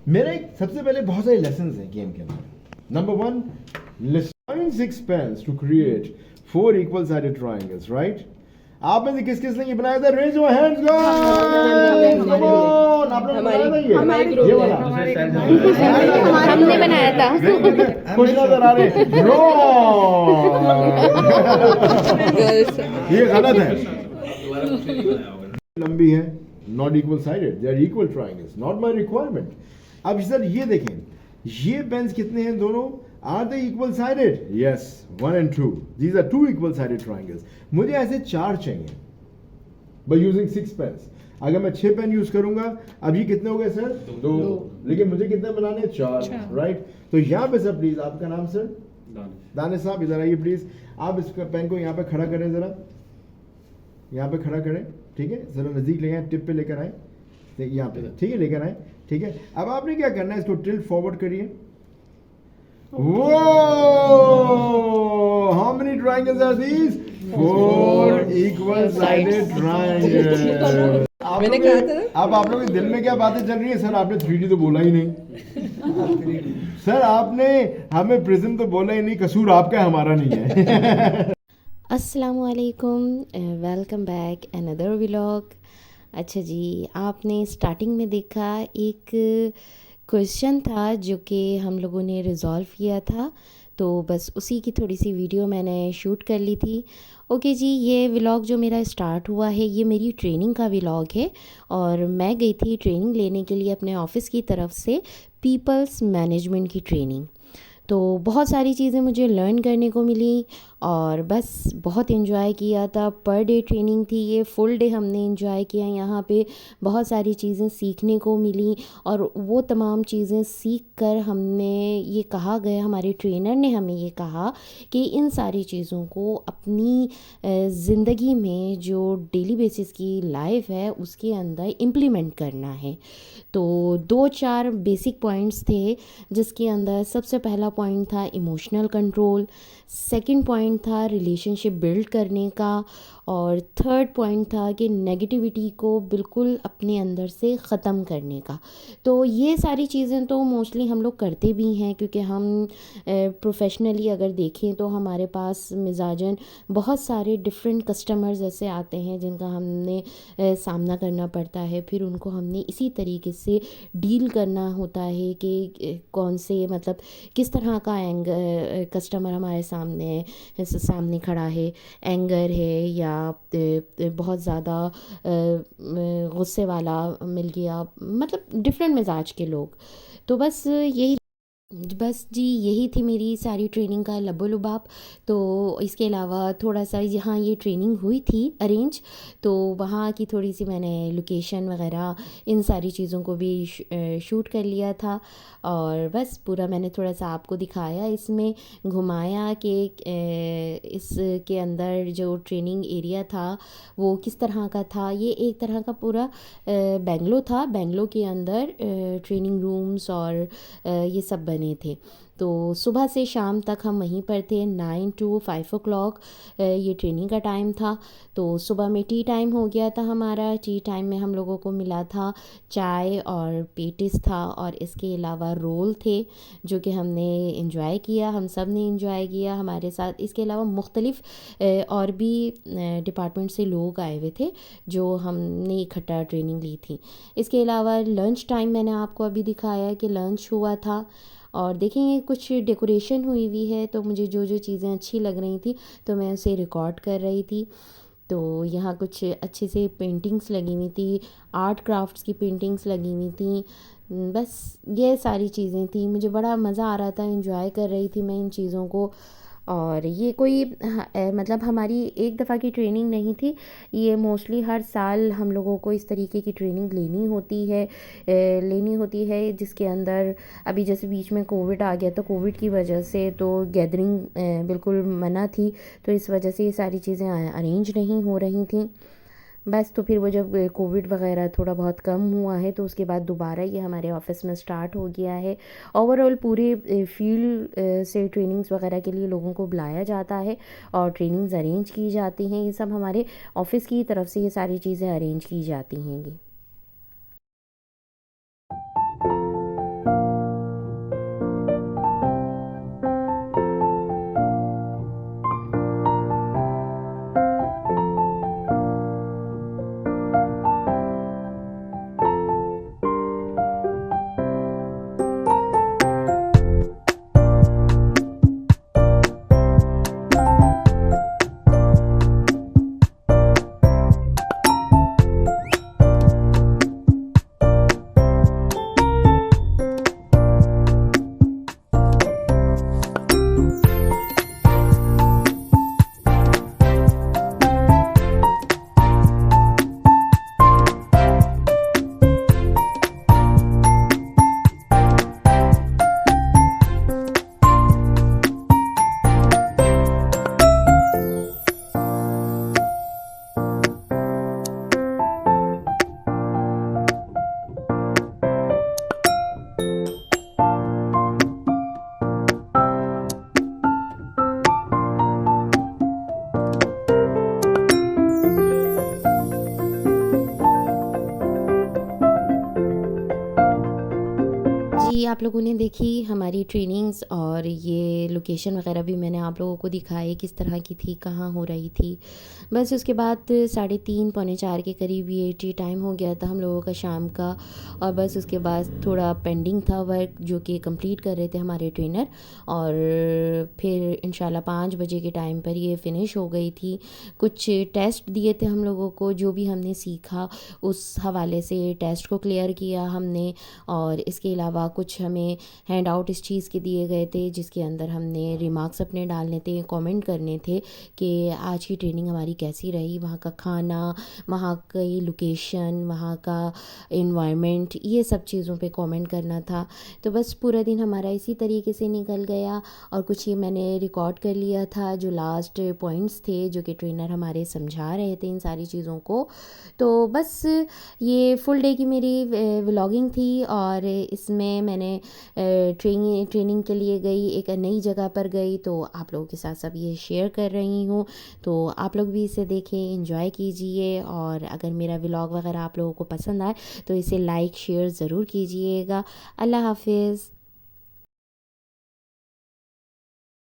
मेरा एक सबसे पहले बहुत सारे लेसन्स हैं गेम के अंदर। Number 1, line 6 pens to create 4 equal sided triangles, right? आप में से किस किस ने ये बनाया था? Raise your hands guys, come on. आपने बनाया था ये? ये वाला हमने बनाया था। कुछ नजर आ रहे? ये गलत है। लंबी है, not equal sided, they are equal triangles, not my requirement. अब सर ये देखें, ये पेन्स कितने हैं दोनों? Are they equal sided? Yes, 1 and 2, these are 2 equal sided triangles. मुझे ऐसे 4 चाहिए बाय यूजिंग 6 पेन्स। अगर मैं 6 पेन यूज करूंगा, अब ये कितने हो गए सर? 2। लेकिन मुझे कितने बनाने? 4, राइट? तो यहाँ पे सर प्लीज, आपका नाम सर? दानिश साहब, इधर आइए प्लीज। आप इस पेन को यहाँ पे खड़ा करें, जरा यहाँ पे खड़ा करें, ठीक है? जरा नजदीक ले आए, टिप पे लेकर आए, यहाँ पे, ठीक है, लेकर आए, ठीक है? अब आपने क्या करना है, इसको टिल्ट फॉरवर्ड करिए। वो how many triangles are these? 4 equal sided triangles. अब आप लोगों के दिल में क्या बातें चल रही है? सर आपने 3D तो बोला ही नहीं। सर आपने हमें प्रिज्म तो बोला ही नहीं, कसूर आपका, हमारा नहीं है। अस्सलामुअलैकुम, वेलकम बैक अनदर व्लॉग। अच्छा जी, आपने स्टार्टिंग में देखा एक क्वेश्चन था जो कि हम लोगों ने रिज़ॉल्व किया था, तो बस उसी की थोड़ी सी वीडियो मैंने शूट कर ली थी। ओके जी, ये व्लॉग जो मेरा स्टार्ट हुआ है ये मेरी ट्रेनिंग का व्लॉग है, और मैं गई थी ट्रेनिंग लेने के लिए अपने ऑफ़िस की तरफ से, पीपल्स मैनेजमेंट की ट्रेनिंग। तो बहुत सारी चीज़ें मुझे लर्न करने को मिली और बस बहुत इन्जॉय किया था। पर डे ट्रेनिंग थी ये, फुल डे हमने इन्जॉय किया। यहाँ पे बहुत सारी चीज़ें सीखने को मिली, और वो तमाम चीज़ें सीख कर हमने ये कहा गया, हमारे ट्रेनर ने हमें ये कहा कि इन सारी चीज़ों को अपनी ज़िंदगी में जो डेली बेसिस की लाइफ है उसके अंदर इम्प्लीमेंट करना है। तो 2-4 बेसिक पॉइंट्स थे, जिसके अंदर सबसे पहला पॉइंट था इमोशनल कंट्रोल, सेकंड पॉइंट था रिलेशनशिप बिल्ड करने का, और थर्ड पॉइंट था कि नेगेटिविटी को बिल्कुल अपने अंदर से ख़त्म करने का। तो ये सारी चीज़ें तो मोस्टली हम लोग करते भी हैं, क्योंकि हम प्रोफेशनली अगर देखें तो हमारे पास मिजाजन बहुत सारे डिफरेंट कस्टमर्स ऐसे आते हैं जिनका हमने सामना करना पड़ता है। फिर उनको हमने इसी तरीके से डील करना होता है कि कौन से, मतलब किस तरह का कस्टमर हमारे सामने खड़ा है, एंगर है या बहुत ज़्यादा गुस्से वाला मिल गया, मतलब डिफरेंट मिजाज के लोग। तो बस जी यही थी मेरी सारी ट्रेनिंग का लबो-लुबाब। तो इसके अलावा थोड़ा सा जहाँ ये ट्रेनिंग हुई थी अरेंज, तो वहाँ की थोड़ी सी मैंने लोकेशन वगैरह इन सारी चीज़ों को भी शूट कर लिया था, और बस पूरा मैंने थोड़ा सा आपको दिखाया, इसमें घुमाया कि इसके अंदर जो ट्रेनिंग एरिया था वो किस तरह का था। ये एक तरह का पूरा बेंगलो था, बेंगलो के अंदर ट्रेनिंग रूम्स और ये सब बने थे। तो सुबह से शाम तक हम वहीं पर थे, 9 to 5 o'clock ये ट्रेनिंग का टाइम था। तो सुबह में टी टाइम हो गया था हमारा। टी टाइम में हम लोगों को मिला था चाय और पेटिस था, और इसके अलावा रोल थे जो कि हमने इंजॉय किया, हम सब ने इंजॉय किया हमारे साथ। इसके अलावा मुख्तलिफ़ और भी डिपार्टमेंट से लोग आए हुए थे जो हमने इकट्ठा ट्रेनिंग ली थी। इसके अलावा लंच टाइम मैंने आपको अभी दिखाया कि लंच हुआ था, और देखेंगे कुछ डेकोरेशन हुई हुई है, तो मुझे जो जो चीज़ें अच्छी लग रही थी तो मैं उसे रिकॉर्ड कर रही थी। तो यहाँ कुछ अच्छे से पेंटिंग्स लगी हुई थी, आर्ट क्राफ्ट्स की पेंटिंग्स लगी हुई थी। बस ये सारी चीज़ें थी, मुझे बड़ा मज़ा आ रहा था, एंजॉय कर रही थी मैं इन चीज़ों को। और ये कोई मतलब हमारी एक दफ़ा की ट्रेनिंग नहीं थी, ये मोस्टली हर साल हम लोगों को इस तरीके की ट्रेनिंग लेनी होती है, जिसके अंदर अभी जैसे बीच में कोविड आ गया, तो कोविड की वजह से तो गैदरिंग बिल्कुल मना थी, तो इस वजह से ये सारी चीज़ें अरेंज नहीं हो रही थी। बस तो फिर वो जब कोविड वगैरह थोड़ा बहुत कम हुआ है, तो उसके बाद दोबारा ये हमारे ऑफ़िस में स्टार्ट हो गया है। ओवरऑल पूरे फील्ड से ट्रेनिंग्स वगैरह के लिए लोगों को बुलाया जाता है और ट्रेनिंग्स अरेंज की जाती हैं। ये सब हमारे ऑफ़िस की तरफ से ये सारी चीज़ें अरेंज की जाती हैंगी। जी, आप लोगों ने देखी हमारी ट्रेनिंग्स और ये लोकेशन वगैरह भी मैंने आप लोगों को दिखाई किस तरह की थी, कहाँ हो रही थी। बस उसके बाद 3:30 पौने 4 के करीब ये टी टाइम हो गया था हम लोगों का शाम का। और बस उसके बाद थोड़ा पेंडिंग था वर्क जो कि कंप्लीट कर रहे थे हमारे ट्रेनर। और फिर इंशाल्लाह 5 बजे के टाइम पर ये फ़िनिश हो गई थी। कुछ टेस्ट दिए थे हम लोगों को, जो भी हमने सीखा उस हवाले से टेस्ट को क्लियर किया हमने। और इसके अलावा कुछ हमें हैंड आउट इस चीज़ के दिए गए थे जिसके अंदर हमने रिमार्क्स अपने डालने थे, कमेंट करने थे कि आज की ट्रेनिंग हमारी कैसी रही, वहाँ का खाना, वहाँ की लोकेशन, वहाँ का एनवायरनमेंट, ये सब चीज़ों पे कमेंट करना था। तो बस पूरा दिन हमारा इसी तरीके से निकल गया। और कुछ ये मैंने रिकॉर्ड कर लिया था जो लास्ट पॉइंट्स थे जो कि ट्रेनर हमारे समझा रहे थे इन सारी चीज़ों को। तो बस ये फुल डे की मेरी व्लॉगिंग थी। और इसमें मैंने ट्रेनिंग के लिए गई, एक नई जगह पर गई, तो आप लोगों के साथ सब ये शेयर कर रही हूँ। तो आप लोग भी इसे देखें, एंजॉय कीजिए। और अगर मेरा व्लॉग वगैरह आप लोगों को पसंद आए तो इसे लाइक शेयर ज़रूर कीजिएगा। अल्लाह हाफिज़।